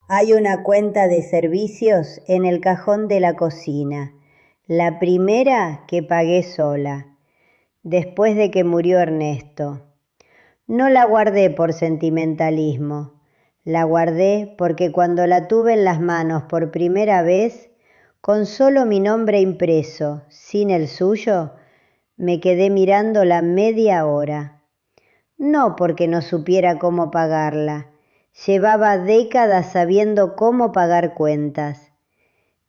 Hay una cuenta de servicios en el cajón de la cocina. La primera que pagué sola, después de que murió Ernesto. No la guardé por sentimentalismo. La guardé porque cuando la tuve en las manos por primera vez, con solo mi nombre impreso, sin el suyo, me quedé mirándola media hora. No porque no supiera cómo pagarla. Llevaba décadas sabiendo cómo pagar cuentas.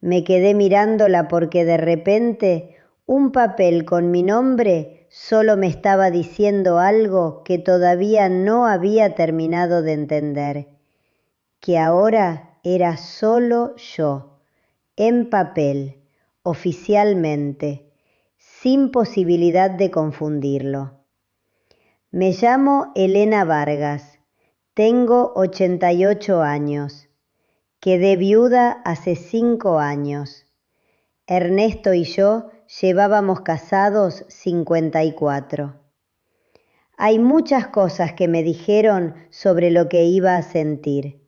Me quedé mirándola porque de repente un papel con mi nombre solo me estaba diciendo algo que todavía no había terminado de entender, que ahora era solo yo, en papel, oficialmente, sin posibilidad de confundirlo. Me llamo Elena Vargas, tengo 88 años, quedé viuda hace 5 años. Ernesto y yo llevábamos casados 54. Hay muchas cosas que me dijeron sobre lo que iba a sentir.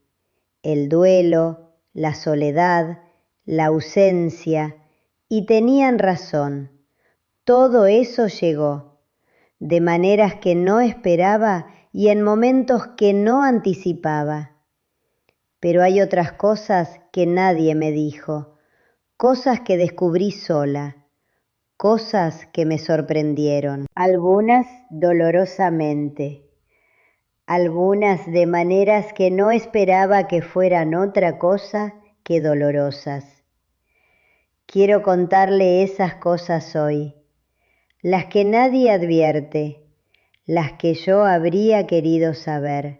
El duelo, la soledad, la ausencia, y tenían razón. Todo eso llegó, de maneras que no esperaba y en momentos que no anticipaba. Pero hay otras cosas que nadie me dijo, cosas que descubrí sola, cosas que me sorprendieron, algunas dolorosamente, algunas de maneras que no esperaba que fueran otra cosa que dolorosas. Quiero contarle esas cosas hoy, las que nadie advierte, las que yo habría querido saber.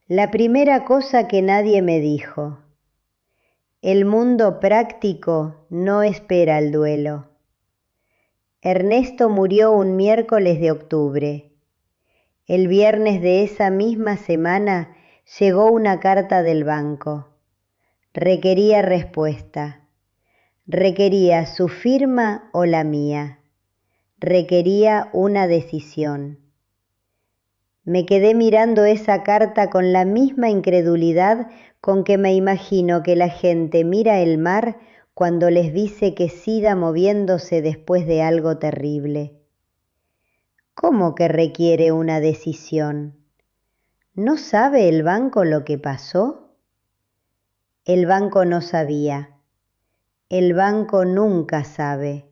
La primera cosa que nadie me dijo: el mundo práctico no espera el duelo. Ernesto murió un miércoles de octubre. El viernes de esa misma semana llegó una carta del banco. Requería respuesta. Requería su firma o la mía. Requería una decisión. Me quedé mirando esa carta con la misma incredulidad con que me imagino que la gente mira el mar cuando les dice que siga moviéndose después de algo terrible. ¿Cómo que requiere una decisión? ¿No sabe el banco lo que pasó? El banco no sabía. El banco nunca sabe.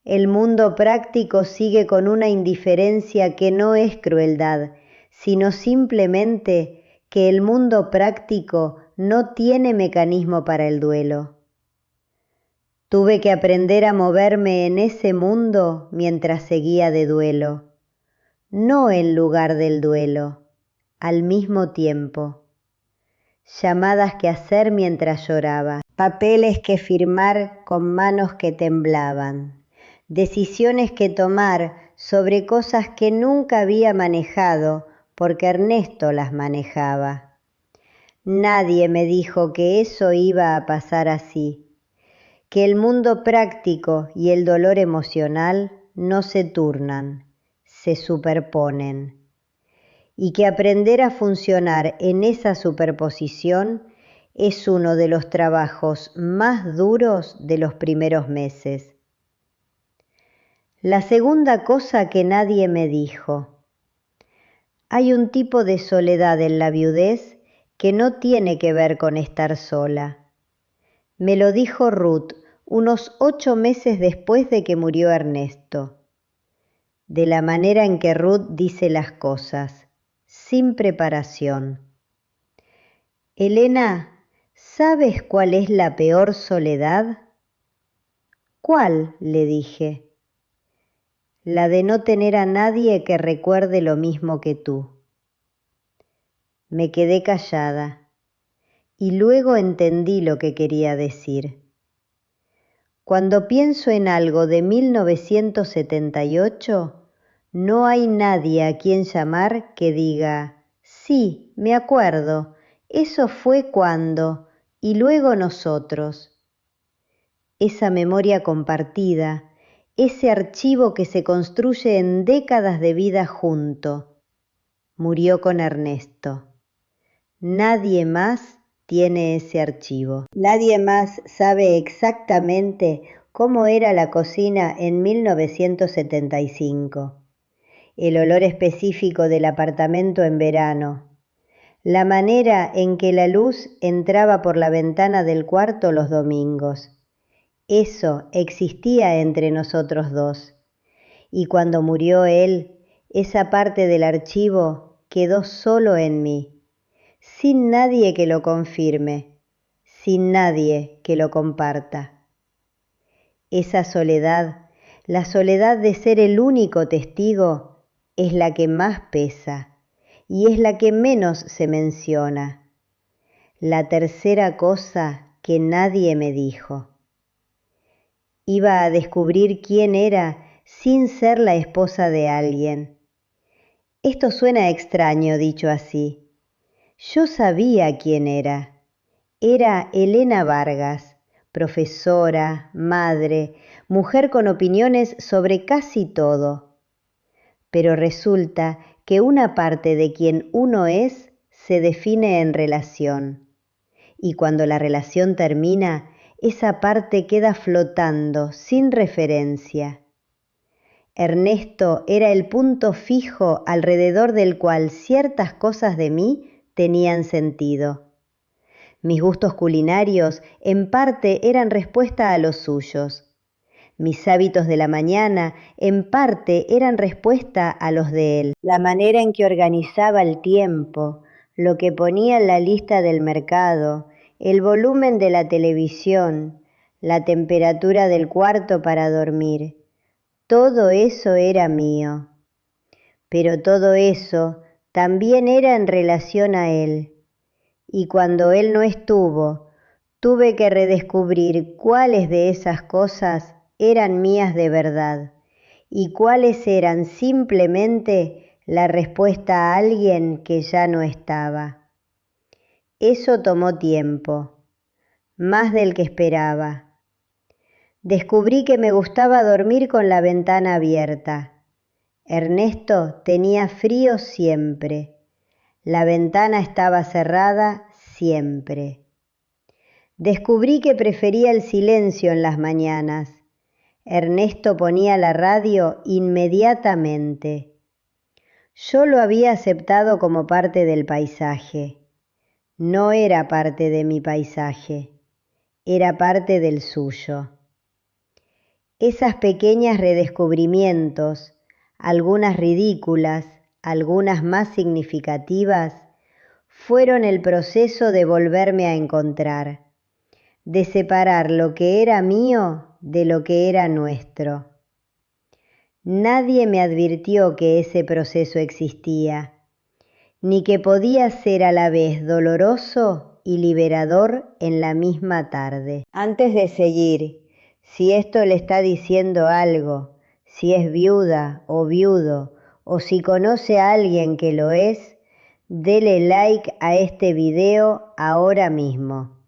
El mundo práctico sigue con una indiferencia que no es crueldad, sino simplemente que el mundo práctico no tiene mecanismo para el duelo. Tuve que aprender a moverme en ese mundo mientras seguía de duelo, no en lugar del duelo, al mismo tiempo. Llamadas que hacer mientras lloraba, papeles que firmar con manos que temblaban, decisiones que tomar sobre cosas que nunca había manejado porque Ernesto las manejaba. Nadie me dijo que eso iba a pasar así, que el mundo práctico y el dolor emocional no se turnan, se superponen, y que aprender a funcionar en esa superposición es uno de los trabajos más duros de los primeros meses. La segunda cosa que nadie me dijo: hay un tipo de soledad en la viudez que no tiene que ver con estar sola. Me lo dijo Ruth unos 8 meses después de que murió Ernesto. De la manera en que Ruth dice las cosas, sin preparación. Elena, ¿sabes cuál es la peor soledad? ¿Cuál?, le dije. La de no tener a nadie que recuerde lo mismo que tú. Me quedé callada y luego entendí lo que quería decir. Cuando pienso en algo de 1978, no hay nadie a quien llamar que diga: sí, me acuerdo, eso fue cuando, y luego nosotros. Esa memoria compartida, ese archivo que se construye en décadas de vida junto, murió con Ernesto. Nadie más tiene ese archivo. Nadie más sabe exactamente cómo era la cocina en 1975, el olor específico del apartamento en verano, la manera en que la luz entraba por la ventana del cuarto los domingos. Eso existía entre nosotros dos. Y cuando murió él, esa parte del archivo quedó solo en mí, sin nadie que lo confirme, sin nadie que lo comparta. Esa soledad, la soledad de ser el único testigo, es la que más pesa y es la que menos se menciona. La tercera cosa que nadie me dijo. Iba a descubrir quién era sin ser la esposa de alguien. Esto suena extraño dicho así. Yo sabía quién era. Era Elena Vargas, profesora, madre, mujer con opiniones sobre casi todo. Pero resulta que una parte de quien uno es se define en relación. Y cuando la relación termina, esa parte queda flotando, sin referencia. Ernesto era el punto fijo alrededor del cual ciertas cosas de mí tenían sentido. Mis gustos culinarios en parte eran respuesta a los suyos. Mis hábitos de la mañana en parte eran respuesta a los de él. La manera en que organizaba el tiempo, lo que ponía en la lista del mercado, el volumen de la televisión, la temperatura del cuarto para dormir. Todo eso era mío. Pero todo eso también era en relación a él. Y cuando él no estuvo, tuve que redescubrir cuáles de esas cosas eran mías de verdad y cuáles eran simplemente la respuesta a alguien que ya no estaba. Eso tomó tiempo, más del que esperaba. Descubrí que me gustaba dormir con la ventana abierta. Ernesto tenía frío siempre. La ventana estaba cerrada siempre. Descubrí que prefería el silencio en las mañanas. Ernesto ponía la radio inmediatamente. Yo lo había aceptado como parte del paisaje. No era parte de mi paisaje, era parte del suyo. Esas pequeñas redescubrimientos, algunas ridículas, algunas más significativas, fueron el proceso de volverme a encontrar, de separar lo que era mío de lo que era nuestro. Nadie me advirtió que ese proceso existía, ni que podía ser a la vez doloroso y liberador en la misma tarde. Antes de seguir, si esto le está diciendo algo, si es viuda o viudo, o si conoce a alguien que lo es, dele like a este video ahora mismo.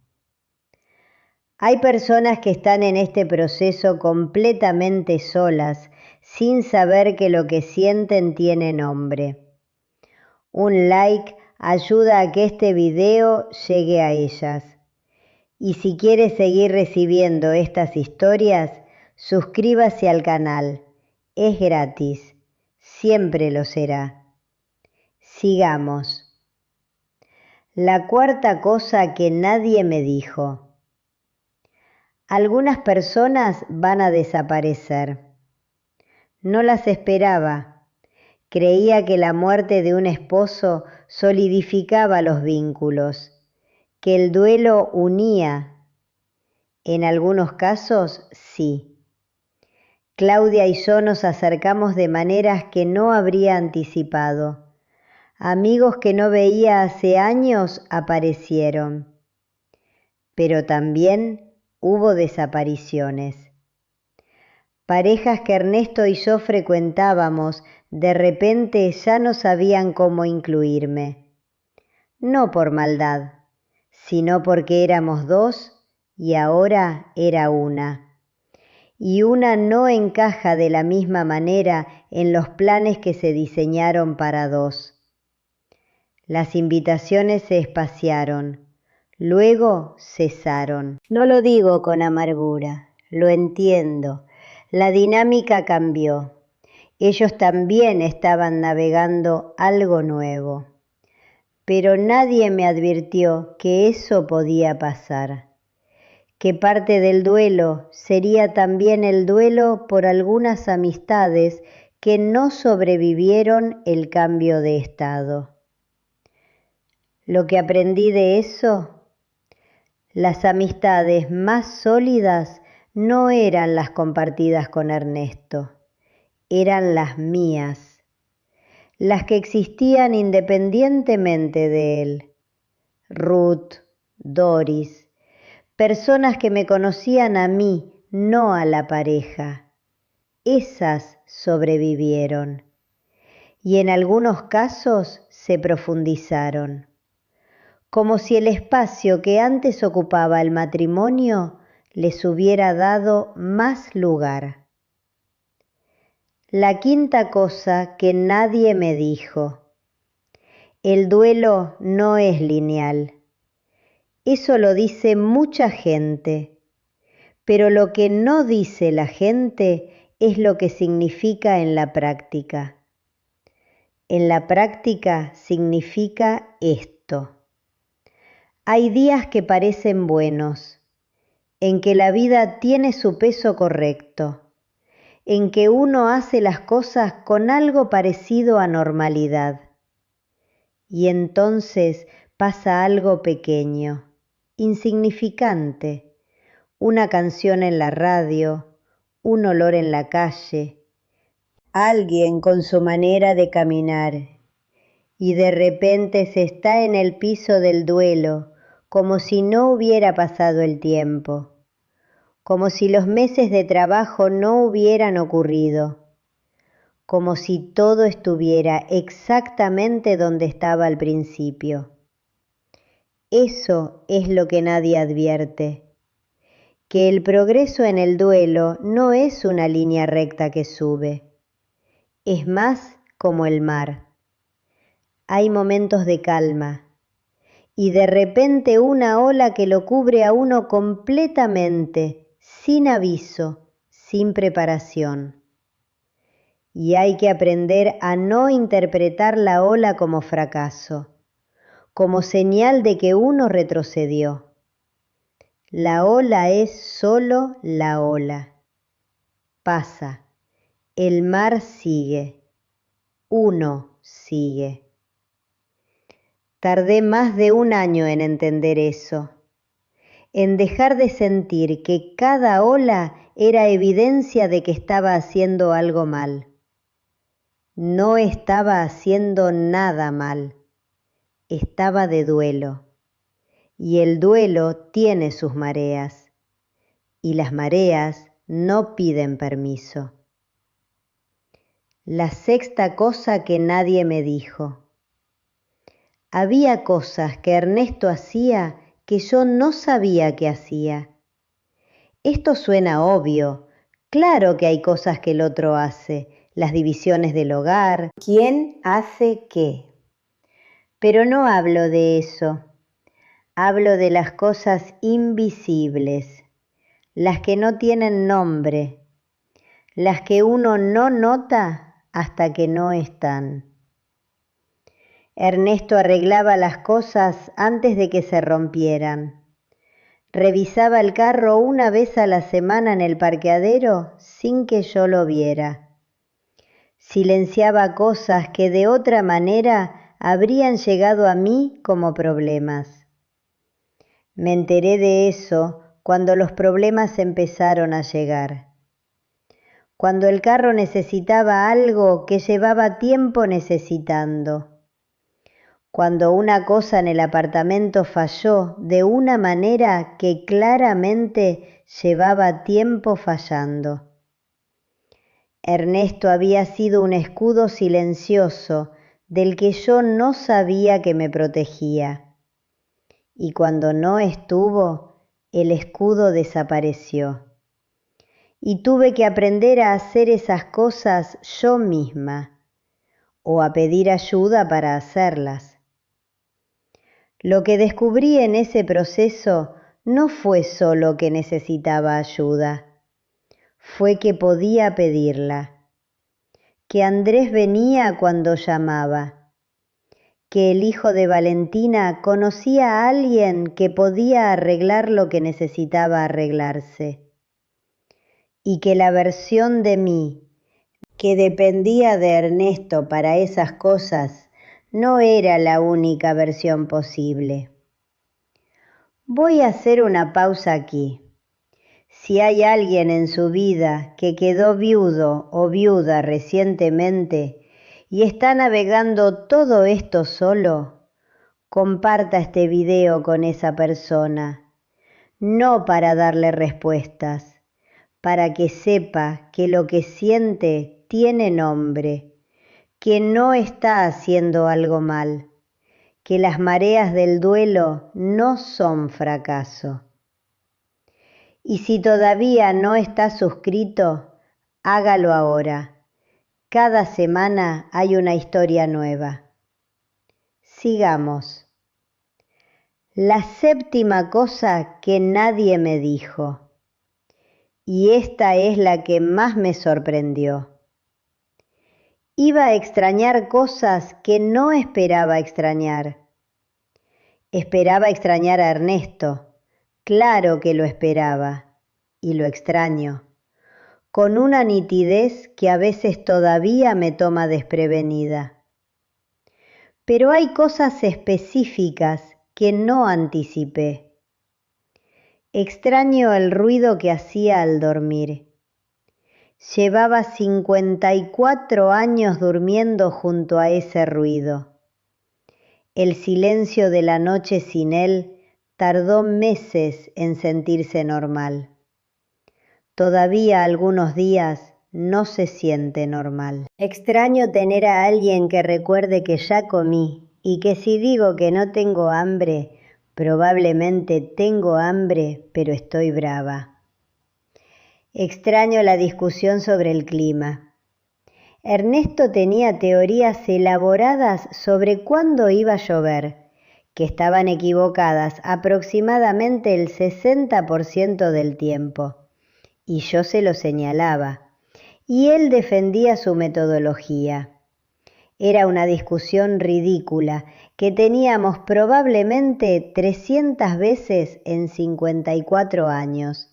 Hay personas que están en este proceso completamente solas, sin saber que lo que sienten tiene nombre. Un like ayuda a que este video llegue a ellas. Y si quiere seguir recibiendo estas historias, suscríbase al canal. Es gratis. Siempre lo será. Sigamos. La cuarta cosa que nadie me dijo. Algunas personas van a desaparecer. No las esperaba. Creía que la muerte de un esposo solidificaba los vínculos, que el duelo unía. En algunos casos, sí. Claudia y yo nos acercamos de maneras que no habría anticipado. Amigos que no veía hace años aparecieron. Pero también hubo desapariciones. Parejas que Ernesto y yo frecuentábamos, de repente ya no sabían cómo incluirme. No por maldad, sino porque éramos dos y ahora era una. Y una no encaja de la misma manera en los planes que se diseñaron para dos. Las invitaciones se espaciaron, luego cesaron. No lo digo con amargura, lo entiendo. La dinámica cambió. Ellos también estaban navegando algo nuevo. Pero nadie me advirtió que eso podía pasar, que parte del duelo sería también el duelo por algunas amistades que no sobrevivieron el cambio de estado. Lo que aprendí de eso, las amistades más sólidas no eran las compartidas con Ernesto, eran las mías, las que existían independientemente de él. Ruth, Doris, personas que me conocían a mí, no a la pareja. Esas sobrevivieron y en algunos casos se profundizaron, como si el espacio que antes ocupaba el matrimonio les hubiera dado más lugar. La quinta cosa que nadie me dijo: el duelo no es lineal. Eso lo dice mucha gente, pero lo que no dice la gente es lo que significa en la práctica. En la práctica significa esto. Hay días que parecen buenos, en que la vida tiene su peso correcto, en que uno hace las cosas con algo parecido a normalidad. Y entonces pasa algo pequeño, insignificante, una canción en la radio, un olor en la calle, alguien con su manera de caminar, y de repente se está en el piso del duelo, como si no hubiera pasado el tiempo, como si los meses de trabajo no hubieran ocurrido, como si todo estuviera exactamente donde estaba al principio. Eso es lo que nadie advierte, que el progreso en el duelo no es una línea recta que sube, es más como el mar. Hay momentos de calma y de repente una ola que lo cubre a uno completamente, sin aviso, sin preparación. Y hay que aprender a no interpretar la ola como fracaso, como señal de que uno retrocedió. La ola es solo la ola. Pasa, el mar sigue, uno sigue. Tardé más de 1 año en entender eso, en dejar de sentir que cada ola era evidencia de que estaba haciendo algo mal. No estaba haciendo nada mal, estaba de duelo. Y el duelo tiene sus mareas, y las mareas no piden permiso. La sexta cosa que nadie me dijo. Había cosas que Ernesto hacía que yo no sabía que hacía. Esto suena obvio. Claro que hay cosas que el otro hace, las divisiones del hogar, quién hace qué. Pero no hablo de eso. Hablo de las cosas invisibles, las que no tienen nombre, las que uno no nota hasta que no están. Ernesto arreglaba las cosas antes de que se rompieran. Revisaba el carro 1 vez a la semana en el parqueadero sin que yo lo viera. Silenciaba cosas que de otra manera habrían llegado a mí como problemas. Me enteré de eso cuando los problemas empezaron a llegar. Cuando el carro necesitaba algo que llevaba tiempo necesitando. Cuando una cosa en el apartamento falló de una manera que claramente llevaba tiempo fallando. Ernesto había sido un escudo silencioso del que yo no sabía que me protegía. Y cuando no estuvo, el escudo desapareció. Y tuve que aprender a hacer esas cosas yo misma, o a pedir ayuda para hacerlas. Lo que descubrí en ese proceso no fue solo que necesitaba ayuda, fue que podía pedirla, que Andrés venía cuando llamaba, que el hijo de Valentina conocía a alguien que podía arreglar lo que necesitaba arreglarse, y que la versión de mí que dependía de Ernesto para esas cosas no era la única versión posible. Voy a hacer una pausa aquí. Si hay alguien en su vida que quedó viudo o viuda recientemente y está navegando todo esto solo, comparta este video con esa persona, no para darle respuestas, para que sepa que lo que siente tiene nombre, que no está haciendo algo mal, que las mareas del duelo no son fracaso. Y si todavía no está suscrito, hágalo ahora. Cada semana hay una historia nueva. Sigamos. La séptima cosa que nadie me dijo. Y esta es la que más me sorprendió. Iba a extrañar cosas que no esperaba extrañar. Esperaba extrañar a Ernesto. Claro que lo esperaba. Y lo extraño. Con una nitidez que a veces todavía me toma desprevenida. Pero hay cosas específicas que no anticipé. Extraño el ruido que hacía al dormir. Llevaba 54 años durmiendo junto a ese ruido. El silencio de la noche sin él tardó meses en sentirse normal. Todavía algunos días no se siente normal. Extraño tener a alguien que recuerde que ya comí y que si digo que no tengo hambre, probablemente tengo hambre, pero estoy brava. Extraño la discusión sobre el clima. Ernesto tenía teorías elaboradas sobre cuándo iba a llover, que estaban equivocadas aproximadamente el 60% del tiempo, y yo se lo señalaba, y él defendía su metodología. Era una discusión ridícula que teníamos probablemente 300 veces en 54 años.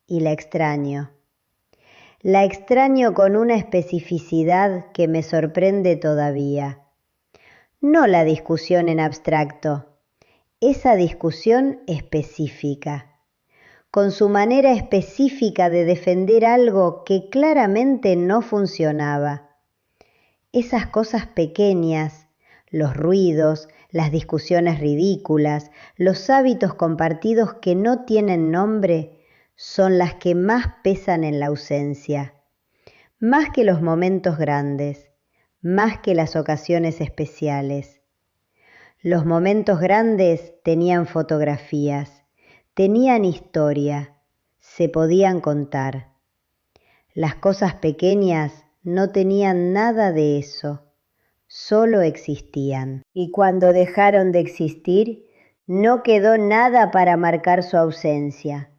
Y la extraño. La extraño con una especificidad que me sorprende todavía. No la discusión en abstracto, esa discusión específica, con su manera específica de defender algo que claramente no funcionaba. Esas cosas pequeñas, los ruidos, las discusiones ridículas, los hábitos compartidos que no tienen nombre, son las que más pesan en la ausencia, más que los momentos grandes, más que las ocasiones especiales. Los momentos grandes tenían fotografías, tenían historia, se podían contar. Las cosas pequeñas no tenían nada de eso, solo existían. Y cuando dejaron de existir, no quedó nada para marcar su ausencia.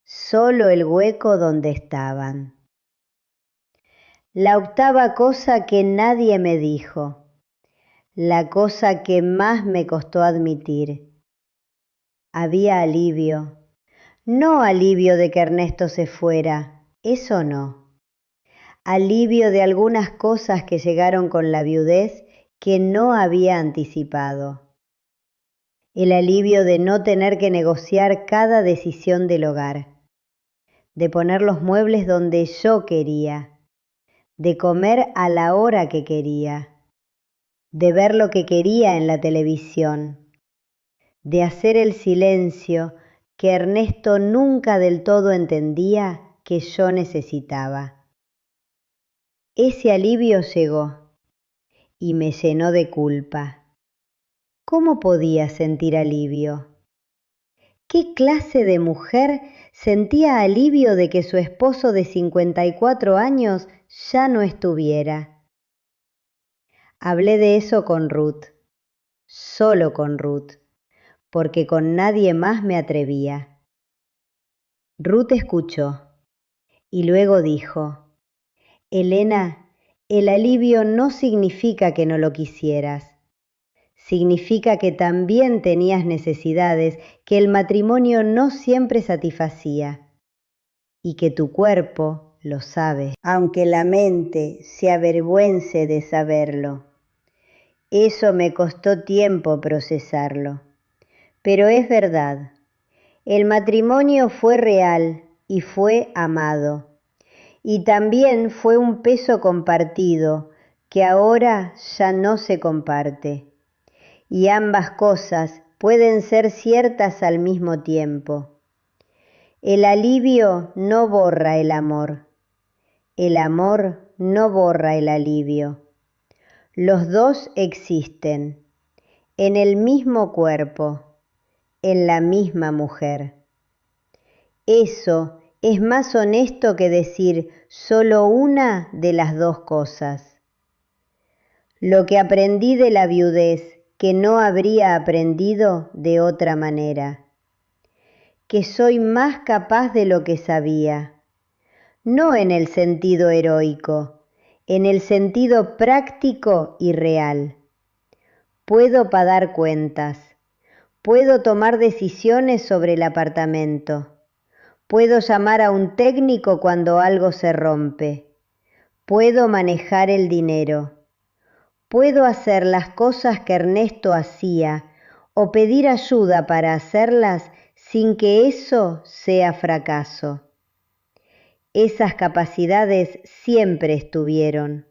Solo el hueco donde estaban. La octava cosa que nadie me dijo, la cosa que más me costó admitir. Había alivio, no alivio de que Ernesto se fuera, eso no. Alivio de algunas cosas que llegaron con la viudez que no había anticipado. El alivio de no tener que negociar cada decisión del hogar, de poner los muebles donde yo quería, de comer a la hora que quería, de ver lo que quería en la televisión, de hacer el silencio que Ernesto nunca del todo entendía que yo necesitaba. Ese alivio llegó y me llenó de culpa. ¿Cómo podía sentir alivio? ¿Qué clase de mujer sentía alivio de que su esposo de 54 años ya no estuviera? Hablé de eso con Ruth, solo con Ruth. porque con nadie más me atrevía. Ruth escuchó y luego dijo: Elena, el alivio no significa que no lo quisieras. Significa que también tenías necesidades que el matrimonio no siempre satisfacía y que tu cuerpo lo sabe, aunque la mente se avergüence de saberlo. Eso me costó tiempo procesarlo, pero es verdad. El matrimonio fue real y fue amado, y también fue un peso compartido que ahora ya no se comparte. Y ambas cosas pueden ser ciertas al mismo tiempo. El alivio no borra el amor no borra el alivio. Los dos existen, en el mismo cuerpo, en la misma mujer. Eso es más honesto que decir solo una de las dos cosas. Lo que aprendí de la viudez que no habría aprendido de otra manera. Que soy más capaz de lo que sabía. No en el sentido heroico, en el sentido práctico y real. Puedo pagar cuentas. Puedo tomar decisiones sobre el apartamento. Puedo llamar a un técnico cuando algo se rompe. Puedo manejar el dinero. Puedo hacer las cosas que Ernesto hacía o pedir ayuda para hacerlas sin que eso sea fracaso. Esas capacidades siempre estuvieron,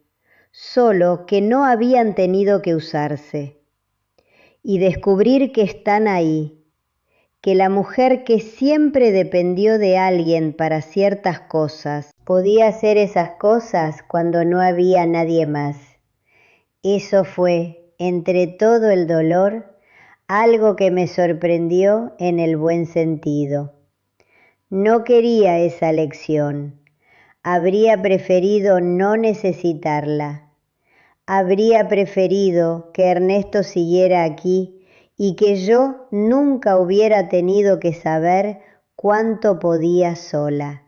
solo que no habían tenido que usarse. Y descubrir que están ahí, que la mujer que siempre dependió de alguien para ciertas cosas, podía hacer esas cosas cuando no había nadie más. Eso fue, entre todo el dolor, algo que me sorprendió en el buen sentido. No quería esa lección. Habría preferido no necesitarla. Habría preferido que Ernesto siguiera aquí y que yo nunca hubiera tenido que saber cuánto podía sola.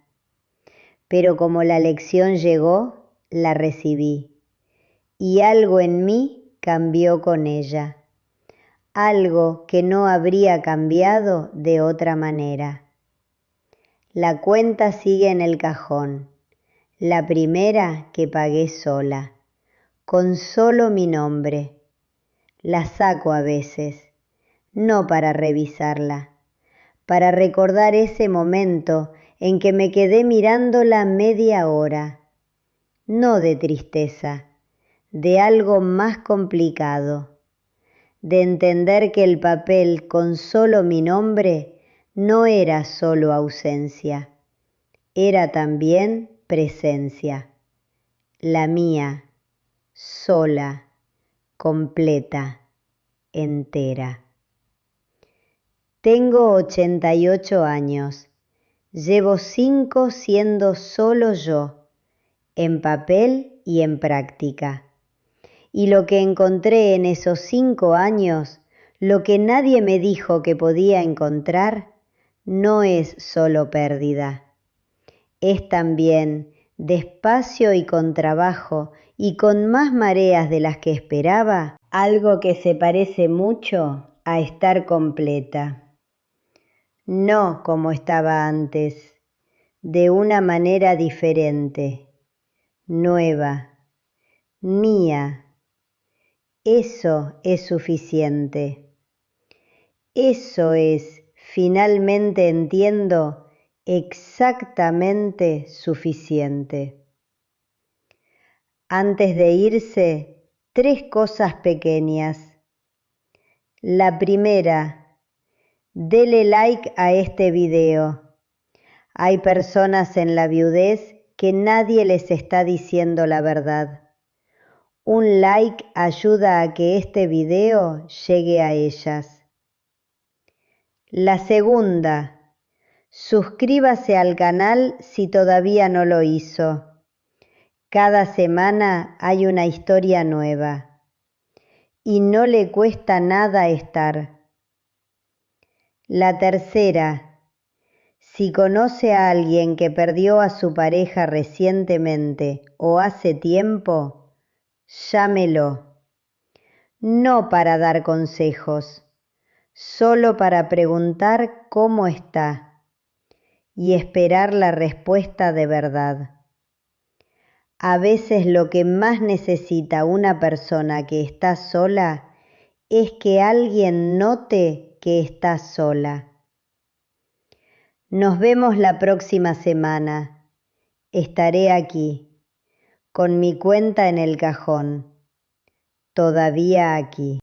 Pero como la lección llegó, la recibí. Y algo en mí cambió con ella. Algo que no habría cambiado de otra manera. La cuenta sigue en el cajón. La primera que pagué sola, con solo mi nombre. La saco a veces, no para revisarla, para recordar ese momento en que me quedé mirándola media hora, no de tristeza, de algo más complicado, de entender que el papel con solo mi nombre no era solo ausencia, era también presencia, la mía, sola, completa, entera. Tengo 88 años, llevo 5 siendo solo yo, en papel y en práctica. Y lo que encontré en esos 5 años, lo que nadie me dijo que podía encontrar, no es solo pérdida. Es también, despacio y con trabajo, y con más mareas de las que esperaba, algo que se parece mucho a estar completa. No como estaba antes, de una manera diferente, nueva, mía. Eso es suficiente. Eso es, finalmente entiendo, exactamente suficiente. Antes de irse, 3 cosas pequeñas. La primera, dele like a este video. Hay personas en la viudez que nadie les está diciendo la verdad. Un like ayuda a que este video llegue a ellas. La segunda, suscríbase al canal si todavía no lo hizo. Cada semana hay una historia nueva. Y no le cuesta nada estar. La tercera, si conoce a alguien que perdió a su pareja recientemente o hace tiempo, llámelo, no para dar consejos, solo para preguntar cómo está y esperar la respuesta de verdad. A veces lo que más necesita una persona que está sola es que alguien note que está sola. Nos vemos la próxima semana. Estaré aquí, con mi cuenta en el cajón, todavía aquí.